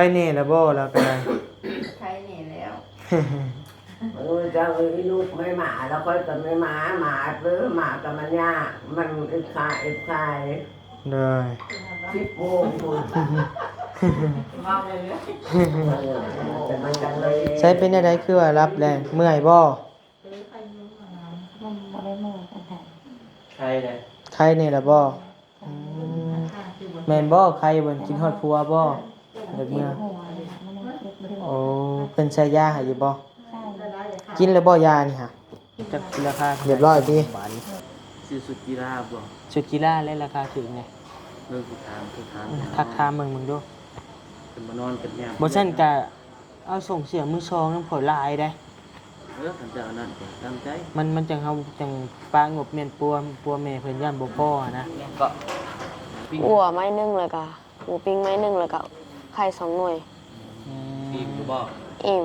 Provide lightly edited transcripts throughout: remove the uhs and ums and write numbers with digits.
ไปแน่แล้วบ่แล้วก็ได้ใครแน่แล้วจะลูกไม่หมาแล้วค่อยกับไม่หมาหมาหรือหมากับมันยากมันอึดคายเลย10 โมงว่าเลยมันจังเลย ใช้เป็นอะไรคือว่ารับแรงเมื่อยบ่ใครเลยใครนี่ล่ะบ่แม่นบ่ใครบ่กินฮอดผัวบ่เด็กเมื่อโอ้เพิ่นใช้ยาให้อยู่บ่กินแล้วบ่ยานี่ฮะจักราคาเรียบร้อยติชื่อสุกีราบ่ชุดกีฬาเลยราคาถึงไงเรื่องทักทามมึงดูเป็นมานอนกันยามบ่ซั่นก็เอาส่งเสียงมือ2นำผลลายได้ขันจะนั่นตามใจมันจังเฮาจังปางบแม่นปัวแม่เพิ่นย่านบ่พอนะก็อัวไม้1แล้วก็หมูปิ้งไม้1แล้วก็ไข่2หน่วยอิ่มอยู่บ่อิ่ม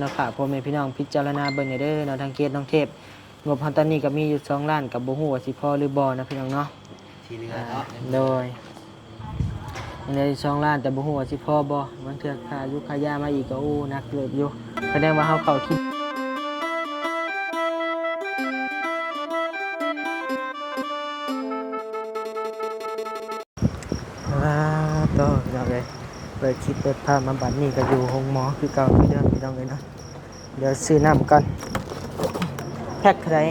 นะครับพ่อแม่พี่น้องพิจารณาเบิ่งให้เด้อเนาะทางเขตน้องเทพงบเฮาตอนนี้ก็มีอยู่2ล้านก็บ่ฮู้ว่าสิพอหรือบ่นะพี่น้องเนาะที่เหลือเนาะโดยใน2ล้านแต่บ่ฮู้ว่าสิพอบ่บางเทื่อค่ายุค่ายามาอีกก็โอ้หนักเกินอยู่แสดงว่าเฮาเข้าคิดต่อจังได๋เปิดคลิปเปิดภาพมาบัดนี้ก็อยู่โรงหมอคือเก่าคือเดิมพี่น้องเอ้ยเนาะเดี๋ยวซื้อน้ำก่อนแพ็คเท่าไหร่40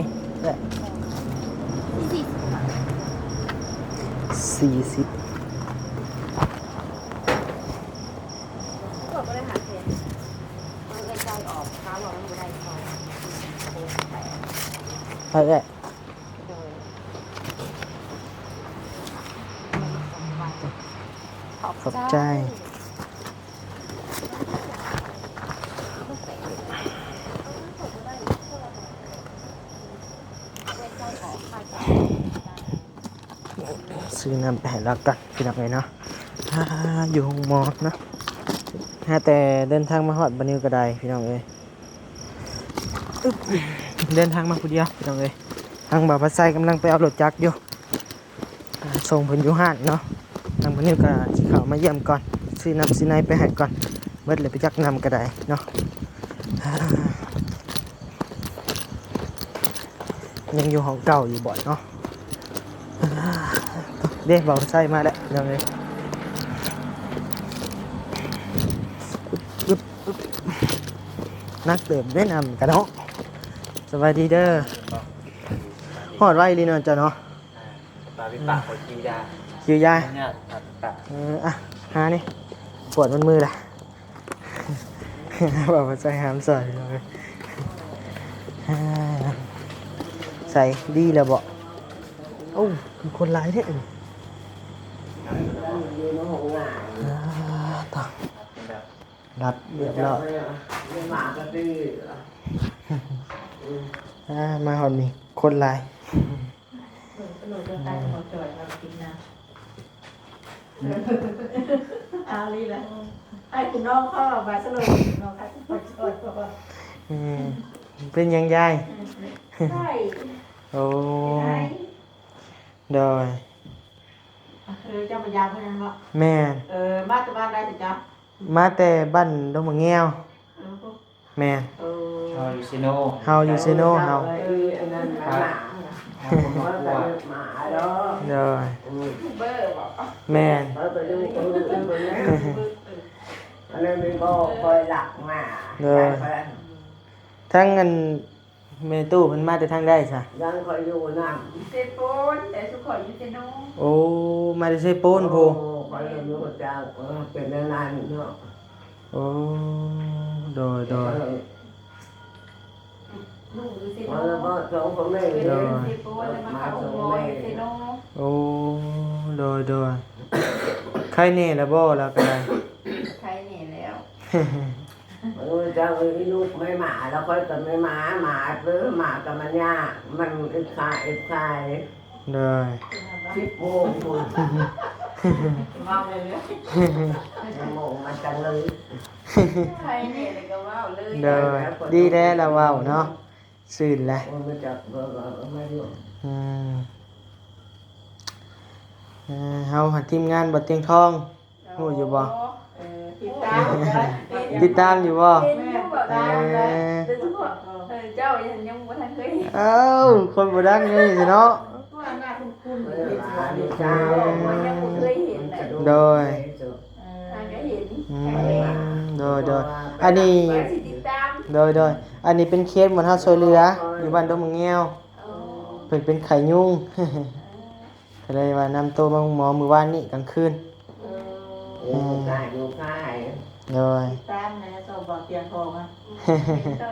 ก็ได้หาเสียงมันเลยใจออกขาหลอกมันบ่ได้พอไปแหละขอบใจซื้อน้ำไปให้เรากันพี่น้องเลยเนาะอยู่ห้องหมอเนาะแต่เดินทางมาฮอดบันนิวกระไดพี่น้องเลยเดินทางมาคนเดียวพี่น้องเลยทางบ่าวพัดไซกำลังไปเอารถจักรอยู่ส่งเพิ่นอยู่ห้านเนาะทางบันนิวก็สิเข้ามาเยี่ยมก่อนซื้อน้ำซื้อไนไปให้ก่อนเบิดเลยไปจักน้ำกระไดเนาะยังอยู่ห้องเก่าอยู่บ่อยเนาะเด็กบ่าวพัดไซมาแล้วพี่น้องเลยนักเติมได้นำกันเนาะสวัสดีเด้อหอดไว้ลีนอนจ้ะเนาะปาวิปากคนกินยาคิวยาเนี่ยอ่ะหานี่ปวดมันมือละบอกว่าใส่หามใส่เลยใส่ดีแล้วบอกโอ้มีคนร้ายเนี่ยต่อรับเรียบร้อยมาหอดมีคนร้ายเอาลีละให้คุณน้องเข้ามาสรุปน้องให้คุณช่วยเป็นยังไงใช่โอ้โดยเจ้าปัญญาเพื่อนนั่นวะแม่มาแต่บ้านได้สิจ๊ะมาแต่บ้านดงมะเงี้ยวแม่เฮาอยู่ซิโนเฮาอยู่ซิโนเฮาเลยแม่เลยบ่คอยหลักมาเลยทั้งเงินเมตู้มันมาแต่ทางได้ใช่ยังคอยอยู่นั่นเซโปนแต่สุขอยอยู่เซโนโอ้มาได้เซโปนพูคอยอยู่จากเป็นนานเนาะโอ้โดยลูกอยู่เซโนก็สองคนแม่เซโปนแล้วมาเข้าโรงเรียนเซโนโอ้โดยใครเน่แล้วบ่แล้วก็ได้ใครเน่แล้วจะลูกไม่หมาแล้วค่อยกับไม่หมาหมาหรือหมากับมันยากมันอึดคายเลย10 โมงว่าเลยโมงมันจังเลยใครเน่เลยก็ว่าเลยดีแล้วเราว่าเนาะสื่นแล้วเฮาหาทีมงานบ่เตียงทองฮู้อยู่บ่ ติดตาม ติดตามอยู่บ่ แม่บอกตามเลยเดี๋ยวทุกคนเจ้ายังบ่ทันเคยเห็น เอ้าคนบ่ดังนี่สิเนาะ ตัวหน้าคุ้นๆ เอ เห็ อน มาดีเจ้า มันยังบ่เคยเห็นเลย โดย ทางก็เห็น โดยอันนี้ ว่าสิติดตาม โดยอันนี้เป็นเคสเหมือนเฮาช่วยเหลืออยู่บ้านดงมะแงวเพิ่นเป็นไข้ยุง ก็เลยว่านำตัวมาหมอมื้อวานนี้กลางคืน อยู่ค่ายอยู่ค่าย โดย ติดตามนะเจ้าบอกเตียงทองอ่ะต่อ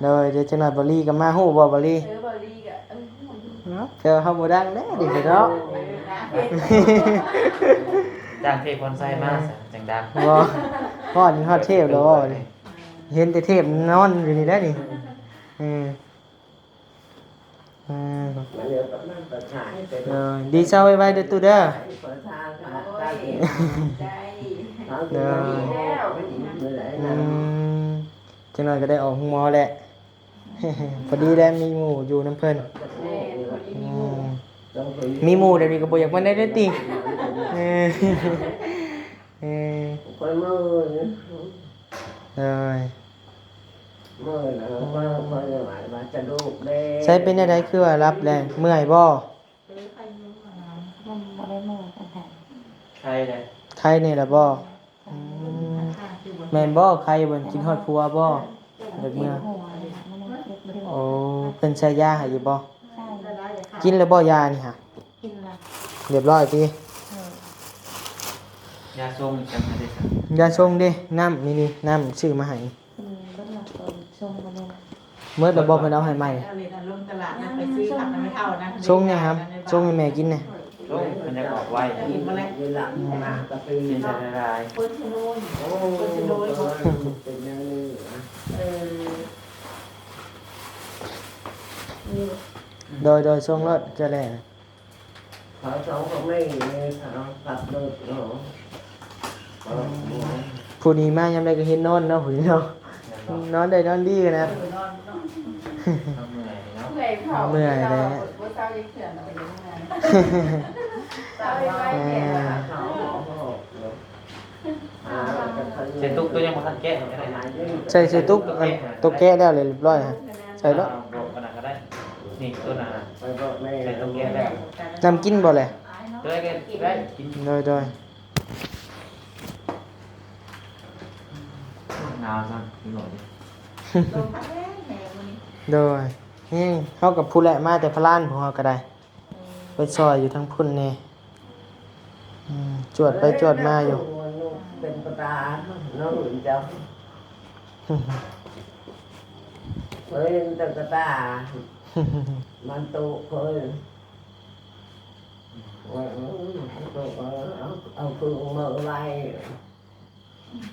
โดยเดี๋ยวจังหน่อยบ่ลี่ก็มาฮู้บ่บ่ลี่ บอดี้ก็เนาะเจอเฮาบ่ดังแน่ดิเนาะ จ้างเทพคอนไซมาจังดัง บ่ฮอดนี่ฮอดเทพแล้วบ่นี่เห็นแต่เทพนอนอยู่นี่แหล้วนี่เออ มาเร็วกับนั่นประชาให้เป็น ดีเช้าไว้ๆเด้อตู้เด้อ เปิดทางค่ะ โอ้ ได้ ย กิน ใจ เขากินแล้วไม่กินมื้อไหน อื นะ มจังหน่อยก็ได้ออกห้องหมอแหละ พอดีแล้วมีหมู่อยู่น้ำเพิ่น แม่พอดี อื มีหมู่ มมีหมู่เดี๋ยวนี้ก็บ่อยากมาได้เด้อติเออเออ คนมือ เอ้ย มือนะคนหมายว่าจะลูกเด้ ใช้เป็นอะไรคือว่ารับแรงเมื่อยบ่ มันบ่ได้มือกันแท้ ใครเลย ใครนี่ล่ะบ่อืมแม่นบ่ใครบ่กินฮอดครัวบ่เด็กเมื่อ หัวเลยค่ะมันยังเจ็บอยู่ โอ้เป็นใช้ยาให้อยู่บ่ ใช่ กินแล้วบ่ยานี่ฮะ กินละ เรียบร้อยติ ยาส้มจังมาได้สัก ยาชงเด้น้ำนี่น้ำซื้อมาให้ กินเบิ่งละตัวชงบ่ได้ละ เมื่อแล้วบ่เพิ่นเอาให้ใหม่ เอาเลยนะลงตลาดนะไปซื้อผักไม่เท่านะ ชงเนี่ยครับชงให้แม่กินเนี่ย ส้มมันจะออกไว กินมาแล้วอยู่หลังมากระปี กินจะละลาย คนชนูน โอ้เป็นยังไง เออ โดยช่วงรถจะแหละ เขาสองคนไม่เลยเขาขับรถเนาะ ผู้นี้มายามใดก็เห็นนอนเนาะผู้นี้เนาะนอนได้นอนดีกันนะ นอนนอน ทำเมื่อยเนาะ เมื่อยเผาว่าเศร้ายังเขื่อนเอาไปยังไงเศร้าไปแก่ เขา เสร็จตุ๊กตัวยังมาทันแก้ไม่ได้นะ ใส่ตุ๊กอันตุ๊กแกะแล้วเลยเรียบร้อยฮะใส่แล้ว บอกขนาดก็ได้นี่ตัวน่ะ ไปบอกแม่ ใส่ตุ๊กแกแล้ว น้ำกินบ่เลย ตัวแกได้กิน โดย หนาวจังกินหน่อยดิ ลงพักแม่แม่วันนี้ โดยนี่เฮากับผู้แหละมาแต่พลานของเฮาก็ได้ไปซอยอยู่ทั้งพุ่นนี่จวดไปจวดมาอยู่ เป็นประดาน้องอื่นเจ้าเคยเป็นกระตามันตุเคยเอาคืนมือไว้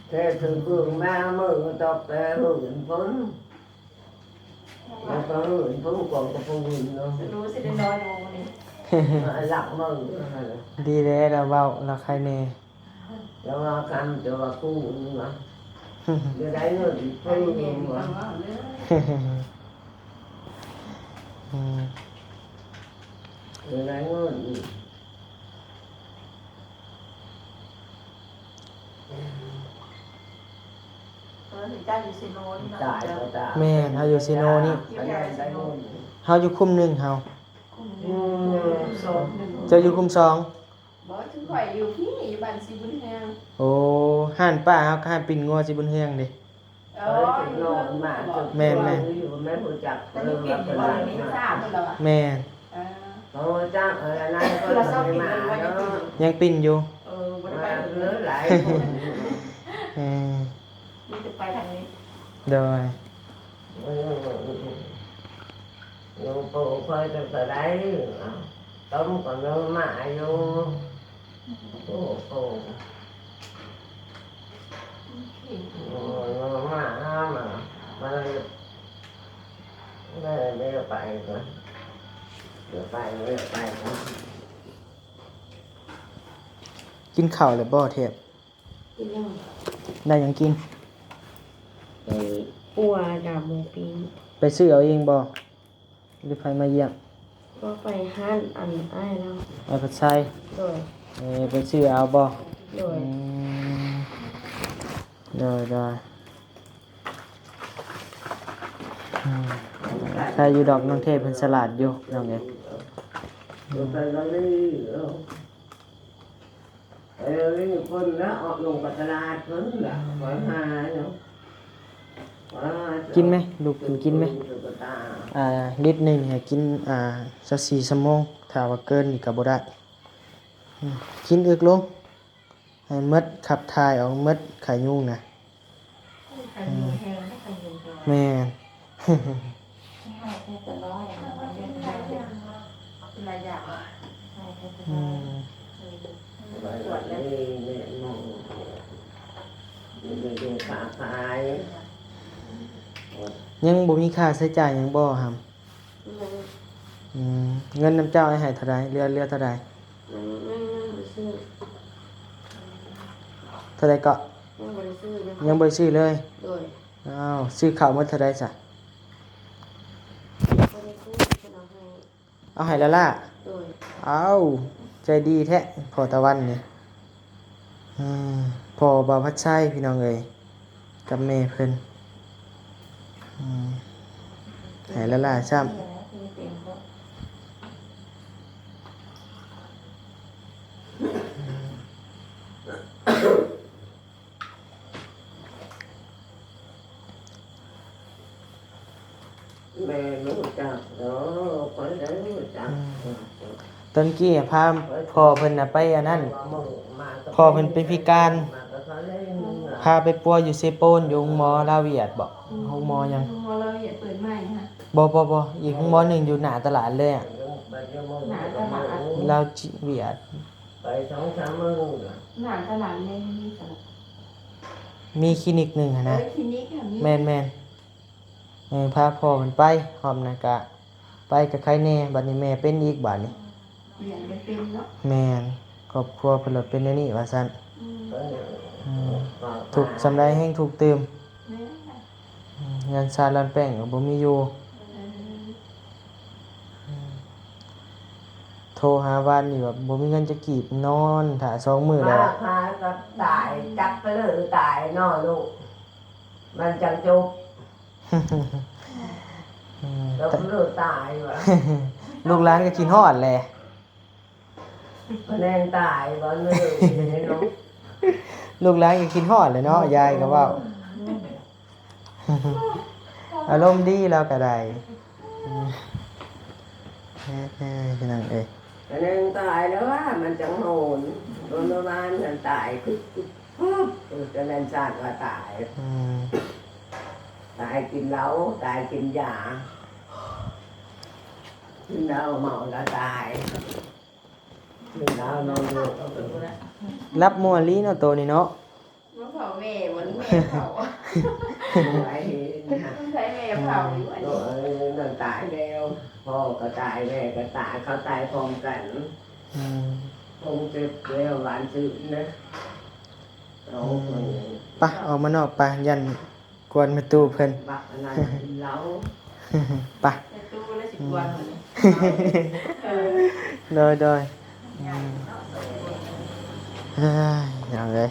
เธอถือคืนมามือตกแต่หื่นพ้นแล้วก็หื่นพ้นก่อนก็พ้นเนาะ รู้สิได้นอนโมนี่ หลับมือ ดีแล้วเราเว้าเราใครแน่ แล้วเราคำจะว่ากู้นะจะได้เงิน ไป เพิ่ม เห็น วะ ว่าเรื่อง จะได้เงิน ถึงจ้าอยู่ซิโนนี่ ตายก็ตาย แม่เฮาอยู่ซิโนนี่ ได้เงิน เฮาอยู่คุมหนึ่งเฮา สองหนึ่ง เจ้าอยู่คุมสอง บอกถึงข่อยอยู่พี่อยู่บ้านซีบุญเฮง โอ้ห่านป้าเฮาก็ห่านปิ่นงัวสิบุญเฮืองเด้ เอ เอ อ อถึงนอนมาแม่ผู้จัก แต่ เรื่ นี่ อง ปิ่ รับ น เป็น บ่ ไร ได้ทราบเพิ่นแล้วอ่ะ แม่น เออ เขาจ้างนั่นก็ คือเราชอบ ไม่ ปิ่น มา มันว่าจะ เนาะ ปิ่น ยังปิ่นอยู่ เออบ่ได้ มา ไป เหลือหลายคน เออ มีแต่ไปทางนี้ โดย อยู่ปู่คอยจะจะได้ต้มcòn nó mại vôปู่nó mà đây là bài rồi bài กินข้าวแล้วบ่เทพ กินยัง ได้หยังกิน ไปปัวดาบหมูปิ้ง ไปซื้อเอาเองบ่หรือใครมาเยี่ยม ก็ไปห้านอันอ้ายแล้ว เอาไปใช้ โดย ไปซื้อเอาบ่ โดย อืม ได้อืมใครอยู่ดอกน้องเทพเพิ่นสลัดอยู่น้องเอ้ย ไปแล้วนี่คนละออกลงปัตลาดคนละขอหาเนาะ กินไหมลูกกินไหมลิตรหนึ่งให้กินสัก4 ชั่วโมงถ้าว่าเกินนี่ก็บ่ได้กินอึกลงให้หมดขับถ่ายออกหมดไข่ยุงนะ ใครอยู่แห้งไม่ใครอยู่ตัว แม่น แต่ร้อยมันเยอะมากเป็นระยะ อืม ปวดเลยเนี่ยมองดูขาขาย ยังบ่มีค่าใช้จ่ายหยังบ่ครับ เงินน้ำเจ้าให้เท่าใดเรือเท่าใดเท่าใดก็ยังบ่ได้ซื้อเลย โดย อ้าวซื้อข้าวหมดเท่าใดซะ บ่ได้กู้เพิ่นเอาให้ เอาให้แล้วล่ะ โดย อ้าวใจดีแท้พ่อตะวันนี่พ่อบ่าวพัดชัยพี่น้องเอ้ยกับแม่เพิ่นให้แล้วล่ะซ้ำแม่รู้จักเนาะคนได้รู้จัก ตอนกี้พาพ่อเพิ่นน่ะไปอันนั้นพ่อเพิ่นเป็นพิการพาไปปัวอยู่เซโปนอยู่โรงหมอลาวเวียดบ่โรงหมอยัง มอเราเหยียดเปิดใหม่ฮะ บ่อีกโรงหมอหนึงอยู่หน้าตลาดเลยอะ หนาตลาด ลาวจิเวียด ไป2-3 มื้อ หนาตลาดเลยมีสลับ มีคลินิกหนึงอะนะ คลินิกค่ะมี แม่นพาพ่อเพิ่นไปพร้อมนะกะไปกับใครแน่บัดนี้แม่เป็นอีกบัดนี้ เปลี่ยนไปเป็นเนาะ แม่นครอบครัวเพิ่นเลยเป็นแนวนี้ว่าซั่น อืม ถูกสำาได้แห่งถูกตื่ม แม่ เงินซาลันแป้งก็บ่มีอยู่โทรหาบ้านนี่แบบบ่มีเงินจะกีบนอนถ้า2 มื้อแล้ว พาก็ตายจับไปเลยตายเนาะลูกมันจังจบแล้วก็เลิกตายวะ ลูกหลานก็กินฮอดแหละ มันแรงตายวันเลยเนาะ ลูกหลานก็กินฮอดเลยเนาะยายก็เว้า อารมณ์ดีแล้วก็ได้พี่น้องเอ้ย มันแรงตายแล้วว่ามันจังโหนโดนบ้านมันตายคือปุ๊บจะเล่นชาติก็ตาย ตายกินเหล้าตายกินยากินเหล้าเมาแล้วตายกินเหล้านอนอยู่ก็เป็น รับมัวลีเนาะตัวนี้เนาะ มะเผาแม่วันแม่เผา ไอ้นะ ต้องใช้แม่เผาอยู่อัน โด นี้ นนั่นตายแล้วพ่อก็ตายแม่ก็ตายเขาตายพร้อมกันคงเจ็บแล้วหวานชื่นนะเอาคน ไปออกมานอกไปยันกวนแม่ตู้เพิ่น บักอันนั้นกินเหล้า ไป แต่ตู้แล้วสิบวันเหมือน โดยอย่างเลย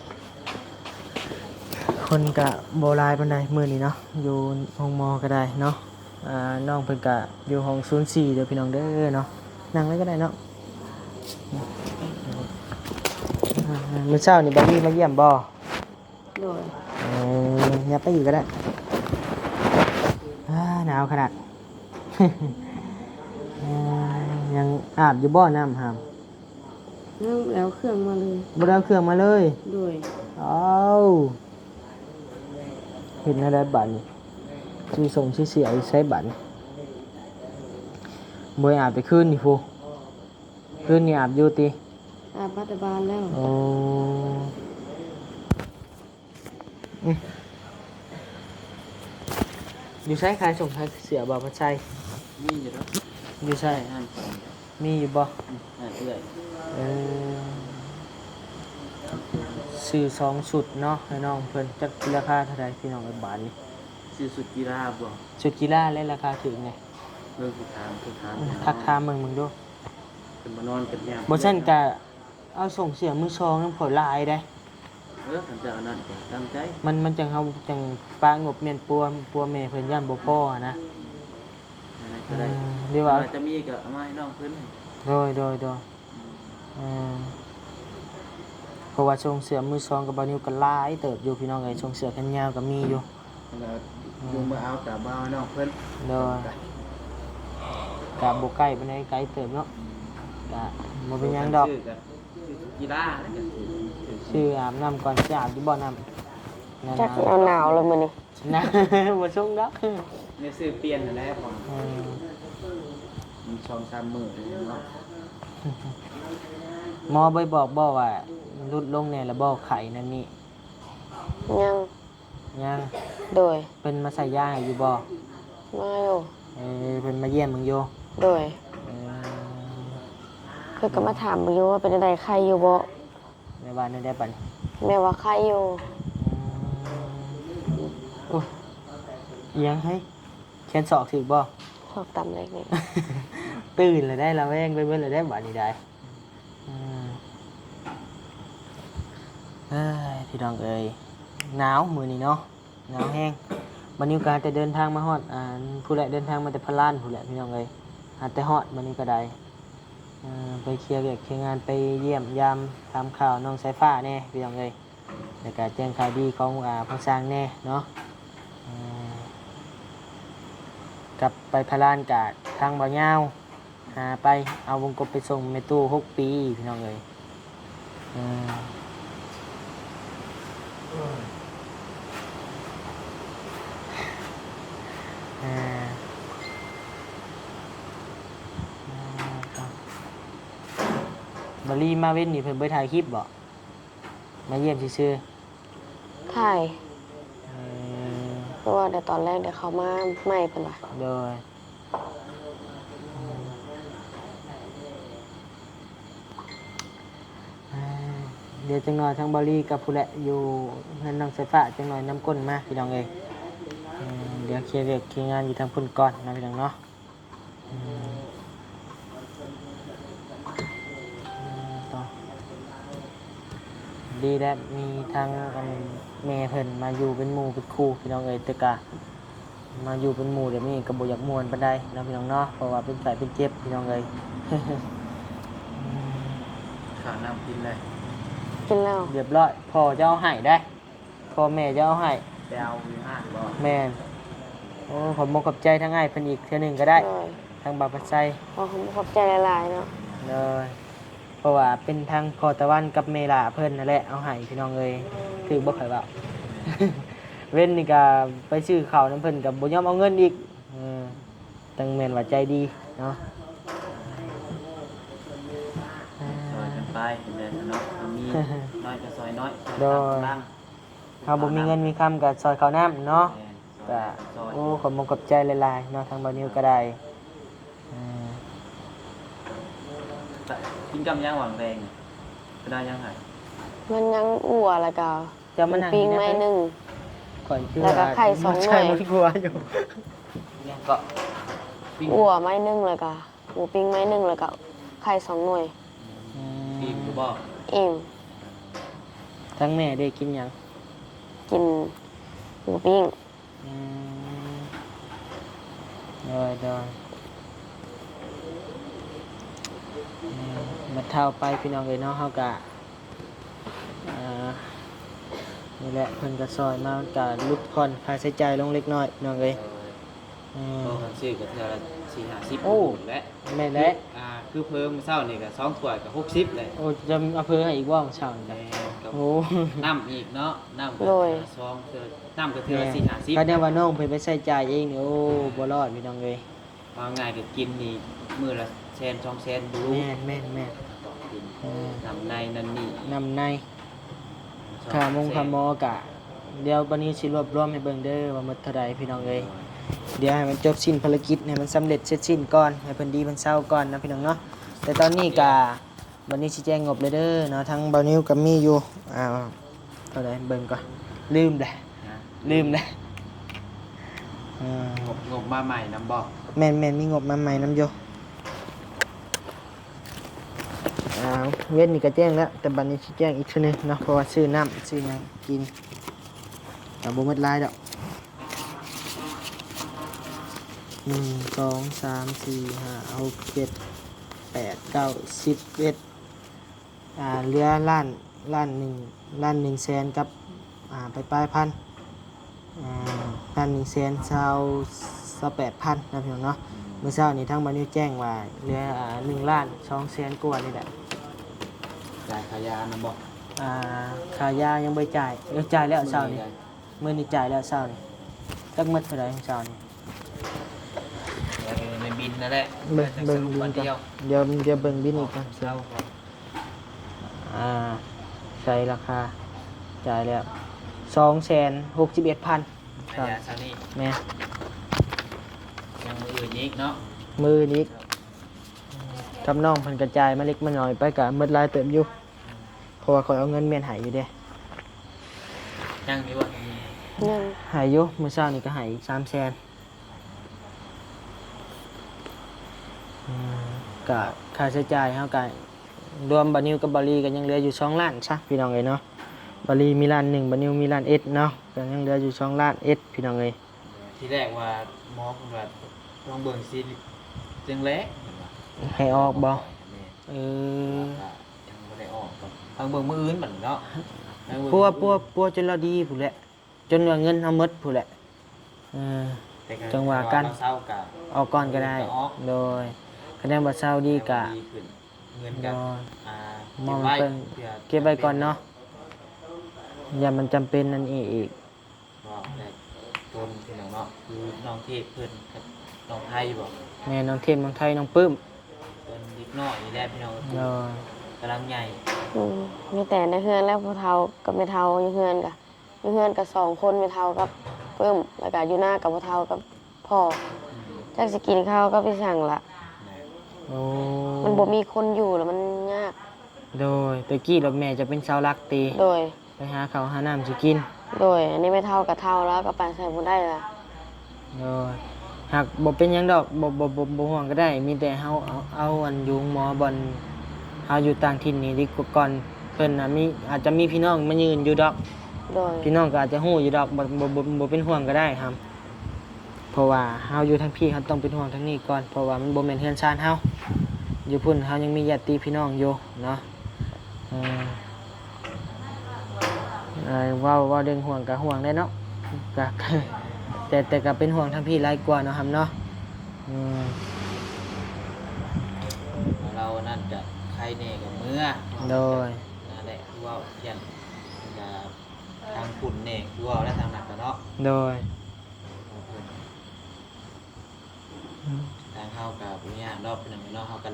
คนกะโบราณปานใดมื้อนี้เนาะอยู่ห้องมอก็ได้เนาะน้องเพิ่นกะอยู่ห้อง04เด้อพี่น้องเด้อเนาะนั่งไว้ก็ได้เนาะมื้อเช้านี่บ่มีมาเยี่ยมบ่ โดย อย่าไปอีกก็ได้หนาวขนาด ยังอาบอยู่บ่อน้ำหาม แล้วเครื่องมาเลย บ่ได้เอาเครื่องมาเลย โดย เอาเห็นอะไรบัตรนี่ชื่อส่งชื่อเสียใช้บัตรบ่อาบไปคืนนี่ฟูคืนนี่อาบอยู่ติ อาปัตตบาลแล้ว โอ้อยู่ใช้ใครส่งใครเสียบ่พัดใช้ มีอยู่แล้ว อยู่ใช่ อ่าน มีอยู่บ่ เรื่อย เออซื้อ2ชุดเนาะให้น้องเพิ่นจักราคาเท่าใดพี่น้องไอ้บาทนี่ ชื่อสุดกีฬาบ่ ชุดกีฬาและราคาถึงไง เลิกทุกทาง ทักทามมึงดู เป็นมานอนเป็นยาม บ่ซั่นก็เอาส่งเสียมือซองนำผลลายได้ ขันจะเอานั่นก็ตั้งใจ มันจังเฮาจังปางบเมียนปัวแม่เพิ่นย่านบ่พออะนะ อะไรก็ได้ ดีว่า จะมีก็เอามาให้น้องเพิ่น โดยเพราะว่าทรงเสือมือซองกับบานิวก็หลายเติบอยู่พี่น้องเอ้ยทรงเสือแขนยาวก็มีอยู่ แล้วอยู่มาเอากับบ่าวน้องเพิ่น โดยกะบ่ใกล้ปานใดไกลเติบเนาะกะบ่เป็นหยังดอก ชื่กีฬาแล้วก็ ชื่ออาบน้ำก่อนสิอาบอยู่บ่น้ำนั่น จัก นะ หนาวๆเลยมื้อนี้ นะ บ่ชงดอก ในซื้อเปลี่ยนนั่นแหละผม เออ มี2-3มื้อเลยเนาะ หมอไปบอกบ่ว่าลดลงแน่แล้วบ่ไข้นั่นนี่ ยัง ยัง โดย เพิ่นมาใส่ยาให้อยู่บ่ มาอยู่ เพิ่นมาเยี่ยมมึงอยู่ โดย เออ เพิ่นก็มาถามอยู่ว่าเป็นจังไดไข้อยู่บ่ ในบ้านนั่นได้ปะนี่ แม่ว่าไข้อยู่ โอ้ยเอียงให้แขนศอกถึกบ่ ชอบตำเล็กนี่ ตื่นเลยได้ละแวงไปเบิ่เลยได้บัดนี้ได้อืมเอ้ยพี่น้องเอ้ยหนาวมื้อนี้เนาะหนาวแห้งวันนี้การจะเดินทางมาฮอดผู้ใดเดินทางมาแต่พะลานผู้ใดพี่น้องเอ้ยหาแต่ฮอดวันนี้ก็ได้ไปเคลียร์เวียกเคลียร์งานไปเยี่ยมยามตามข่าวน้องสายฟ้าแน่พี่น้องเอ้ยแล้วก็แจ้งข่าวดีของผู้สร้างแน่เนาะกลับไปพะลานกะทางบ่าวยาวหาไปเอาวงกบไปส่งเมตู้6 ปีพี่น้องเอ้ยบอลลี่มาเว้นนี่เพิ่นไปถ่ายคลิปบ่มาเยี่ยมซื่อ ไข้ ๆเพราะว่าเดี๋ยวตอนแรกเดี๋ยวเขามาใหม่เพิ่นว่า โดยเดี๋ยวจังหน่อยทั้งบอลลี่กับผู้แหละอยู่เพื่อนน้องสายฟ้าจังหน่อยน้ำก้นมาพี่น้องเอ้ยเดี๋ยวเคลียร์เวียกเคลียร์งานอยู่ทางพุ่นก่อนนะพี่น้องเนาะต่อดีแล้วมีทางแม่เพิ่นมาอยู่เป็นหมู่เป็นครูพี่น้องเอ้ยแต่กะมาอยู่เป็นหมู่เดี๋ยวนี้ก็บ่อยากม่วนปานใดนะพี่น้องเนาะเพราะว่าเป็นไข้เป็นเจ็บพี่น้องเอ้ย ข้าวน้ำกินเลย กินแล้ว เรียบร้อยพ่อจะเอาให้ได้พ่อแม่จะเอาให้ ไปเอาอยู่ห้างบ่ แม่นโอ้ขอบมกขอบใจทั้งง่ายเพิ่นอีกเทื่อหนึงก็ได้ โดย ทางบาปัสไซ ขอขอบใจหลายๆเนาะ เลยเพราะว่าเป็นทางพ่อตะวันกับเมลาเพิ่นนั่นแหละเอาให้พี่น้องเอ้ยถือบ่ค่อยเว้า เว้นนี่ก็ไปซื้อข้าวน้ำเพิ่นก็บ่ยอมเอาเงินอีกตั้งแม่นว่าใจดีเนาะ ซอยกันไปเป็นแบบนั้นเนาะมีน้อยก็ซอยน้อย โดย บ้าง เฮาบ่มีเงินมีคำก็ซอยข้าวน้ำเนาะ ก็ ซอย โอ้ขอบมกขอบใจหลายๆเนาะทางบ่าวนิวก็ได้า กินกับย่างหวังแรงก็ได้ยังไง มันยังอั่วแล้วก็ จะมานั่ง ปิ้ง นี่ ไม้ นะ หนึง ข่อยคือ แล้วก็ไข่สองหน่วย ใช่มันกลัวอยู่ ยังก็ปิ้ง อั่วไม้หนึงแล้วก็หมูปิ้งไม้หนึงแล้วก็ไข่2 หน่วย ปิ้งหรือบ่ อิ่ม ทั้งแม่ได้กินหยัง กินหมูปิ้ง อืมได้มาเท่าไปพี่น้องเอ้ยเนาะเฮากะนี่แหละเพิ่นก็ซอยมาก็ลุกผ่อนค่าใช้จ่ายลงเล็กน้อยพี่น้องเอ้ย ก็กันซื้อก็เท่าละ4-50 โอ้ และ แม่นและ คือเพิ่มเช้านี่ก็2ถ้วยก็60เลย โอ้จะเอาเพิ่นให้อีกบ่เช้านี่จ้ะโอ้ น้ำอีกเนาะน้ำก็2เทื่อน้ำก็เทื่อละ4-50 ก็ได้ว่าน้องเพิ่นไปใช้จ่ายเองนี่โอ้บ่รอดพี่น้องเอ้ย ว่าง่ายก็กินนี่มื้อละ100,000 200,000บ่รู้ แม่น กิน เออ น้ำในนั่นนี่ นำในค่ามงค่าหมอกะ เดี๋ยววันนี้สิรวบรวมให้เบิ่งเด้อว่าหมดเท่าใดพี่น้องเอ้ยเดี๋ยวให้มันจบสิ้นภารกิจให้มันสำเร็จเสร็จสิ้นก่อนให้เพิ่นดีเพิ่นเศร้าก่อนนะพี่น้องเนาะแต่ตอนนี้กะวันนี้สิแจ้งงบเลยเด้อเนาะทั้งบ่าวนิ้วกับมีอยู่เท่าใดเบิ่งก่อนลืมเด้ นะ งบมาใหม่นำบอก แม่นมีงบมาใหม่นำอยู่ เว้นนี่ก็แจ้งแล้วแต่บัดนี้สิแจ้งอีกเทื่อนึงเนาะเพราะว่าซื้อน้ำซื้อหยังกินก็บ่หมดหลายดอก1 2 3 4 5 6 7 8 9 10 11เหลือล้าน 1แสนกับไปปลายพันล้าน1แสน28,000นะพี่น้องเนาะเมื่อเช้านี้ทางบ้านนิวแจ้งว่าเหลือ1ล้าน2แสนกว่านี่แหละ จ่ายขายานำบ่ ค่ายายังไม่จ่ายจ่ายแล้วเช้านี้มื้อนี้จ่ายแล้วเช้านี้จักหมดเท่าไหร่เช้านี้ ในบินนั่นแหละ เบิ่งบิน วัน ก่อน เดียว เดี๋ยวเบิ่งบินอีกก่อน เรา ใส่ราคาจ่ายแล้ว261,000 ขายาซะนี่ แม่ ยังมืออื่นอีกเนาะ มือนี้กับน้องเพิ่นกระจายมาเล็กมาน้อยไปก็หมดหลายเติมอยู่เพราะว่าข่อยเอาเงินเมียนให้อยู่เด้ ยังมีบ่ ยัง ให้อยู่มื้อเช้านี่ก็ให้อีก300,000ก็ค่าใช้จ่ายเฮาก็รวมบานิวกับบาลีก็ยังเหลืออยู่2ล้านซะพี่น้องเอ้ยเนาะบาลีมีล้าน1บานิวมีล้านเนาะก็ยังเหลืออยู่2ล้านพี่น้องเอ้ย ที่แรกว่าหมอเพิ่นว่าลองเบิ่งสิจังแลก ให้ออกบ่เออ ยังบ่ได้ออกครับทางเบิ่งมื้ออื่นบัดเนาะ ปัวจนเราดีผู้นแหละจนว่าเงินเฮาหมดผู้นแหละจังหวะกัน เศร้าก็ ออกก่อนก็ได้โดยคะแนนว่าเช้าดีกะ ดีขึ้นเงินกัน มองเพิ่นเก็บไว้ก่อนเนาะอย่ามันจำเป็นนั่นอีก ก็ได้ต้นพี่น้องเนาะคือน้องเทพเพิ่นกับน้องไทยบ่ แม่น้องเทมน้องไทยน้องปื้ม ต้นเล็กน้อยนี่แหละพี่น้อง โดย กำลังใหญ่ มีแต่ในเฮือนแล้วพ่อเฒ่ากับแม่เฒ่าอยู่เฮือนกะอยู่เฮือนกับ2คนแม่เฒ่ากับเพิ่มแล้วก็อยู่หน้ากับพ่อเฒ่ากับพ่อจักสิกินข้าวก็ไปสั่งละ โอ้ มันบ่มีคนอยู่แล้วมันยาก โดยตะกี้ดอกแม่จะเป็นเสาหลักตี โดย ไปหาข้าวหาน้ำสิกิน โดยอันนี้ไม่เท่ากับเท่าแล้วก็ไปใส่บ่ได้ละ โดยหากบ่เป็นหยังดอกบ่ห่วงก็ได้ มีแต่เฮาเอาอันอยู่หมอบ่อนเฮาอยู่ต่างถิ่นนี่ดีกว่าก่อนเพิ่นน่ะมีอาจจะมีพี่น้องมายืนอยู่ดอก โดย พี่น้องก็อาจจะฮู้อยู่ดอกบ่เป็นห่วงก็ได้ครับ เพราะว่าเฮาอยู่ทางพี่เฮาต้องเป็นห่วงทางนี้ก่อนเพราะว่ามันบ่แม่นเฮือนชานเฮาอยู่พุ่นเฮายังมีญาติพี่น้องอยู่เนาะว่าเรื่องห่วงก็ห่วงได้เนาะก็ แต่ก็เป็นห่วงทางพี่หลายกว่าเนาะครับเนาะ เรานั่นจะใครแน่กับเมื่อ โดย นั่นแหละคือว่ายันจะทางขุนแน่คือว่าและทางหนักกันเนาะ โดย ทางเฮากับเนี่ยรอบนึงเนาะเฮากัน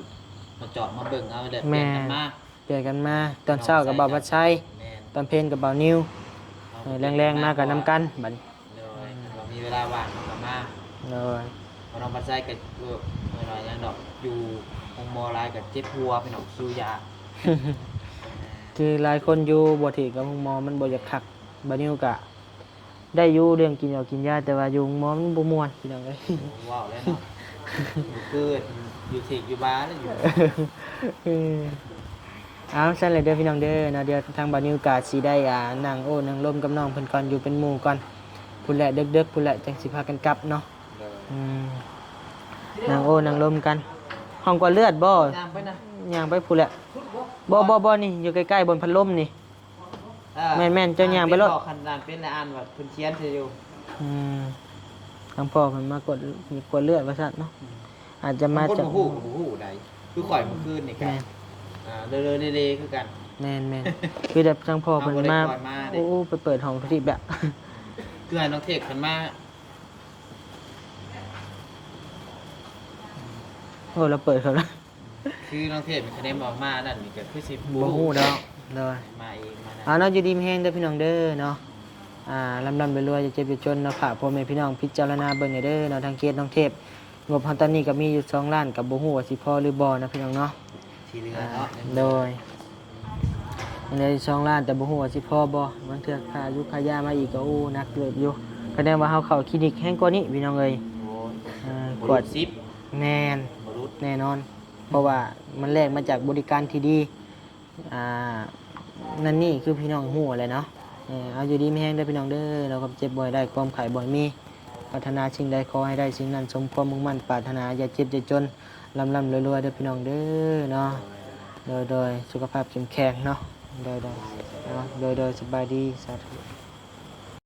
มาจอดมาเบิ่งเอาเด้อเปลี่ยนกันมา เปลี่ยนกันมาตอนเช้ากับบ่าวพัดชัย แม่น ตอนเพลนกับบ่าวนิวแรงๆมากับน้ำกันบัด โดยเรามีเวลาว่างเราก็มา โดย พอน้องปัดใจกับน้อยยังดอกอยู่คงมอลายกับเจ็บหัวเป็นหนอกคิวยา คือหลายคนอยู่บ่ถือกับหมอมันบ่อยากคักบ่าวนิวก็ได้อยู่เรื่องกินเหล้ากินยาแต่ว่าอยู่หมอมันบ่ม่วนพี่น้องเอ้ย ว้าวแล้วเนาะคืออยู่ที่อยู่บ้านแล้วอยู่ เอาซั่นเลยเด้อพี่น้องเด้อเนาะเดี๋ยวทางบ่าวนิวก็สิได้นั่งโอ้นั่งลมกับน้องเพิ่นก่อนอยู่เป็นหมู่ก่อนพุ่นแหละดึกๆพุ่นแหละจังสิพากันกลับเนาะนั่งโอ้นั่งลมกันห้องกว่าเลือดบ่ ย่างไปนะ ย่างไปพุ่นแหละบ่นี่อยู่ใกล้ๆบนพัดลมนี่ แม่นๆเจ้าย่างไปรถ คันดานเป็นอ่านว่าเพิ่นเขียนอยู่ ทางพ่อเพิ่นมากดมีกดเลือดว่าซั่นเนาะอาจจะมาจาก บ่ฮู้ใดคือข่อยเมื่อคืนนี่กันเรื่อยๆเรื่อยๆคือกัน แม่นคือแบบทางพ่อเพิ่นมา ก่อนมาเด้ โอ้ไปเปิดห้องทิพย์แบบ คือให้น้องเทพเพิ่นมา โอ้เราเปิดเขาแล้ว คือน้องเทพเป็นคะแนนบอกมานั่นนี่ก็คือสิ บ่ฮู้ดอกเด้อ มาเองมานะ เอาเนาะอยู่ดีมีแฮงเด้อพี่น้องเด้อเนาะลำไปรวยจะเจ็บจะจนเนาะฝากพ่อแม่พี่น้องพิจารณาเบิ่งให้เด้อเนาะทางเขตน้องเทพงบเฮาตอนนี้ก็มีอยู่2ล้านกับบ่ฮู้ว่าสิพอหรือบ่นะพี่น้องเนาะ ที่เหลือเนาะ โดยใน2ล้านแต่บ่ฮู้ว่าสิพอบ่บางเทื่อค่ายุค่ายามาอีกก็โอ้หนักเกิบอยู่คะแนนว่าเฮาเข้าคลินิกแฮงกว่านี้พี่น้องเอ้ย โอ้ย ก ก ว ว ด ดซิป แน่น บรุษ แน่นอน เพราะว่ามันแลกมาจากบริการที่ดี แ อ่านั่นนี่คือพี่น้องฮู้แหละเนาะเอาอยู่ดีมีแฮงเด้อพี่น้องเด้อเราก็เจ็บบ่อยได้ความไข้บ่อยมีปรารถนาสิ่งใดขอให้ได้สิ่งนั้นสมความมุ่งมั่นปรารถนาอย่าเจ็บอย่าจนร่ำรวยๆเด้อพี่น้องเด้อเนาะโดยสุขภาพเข้มแข็งเนาะโดยสบายดีสาธุ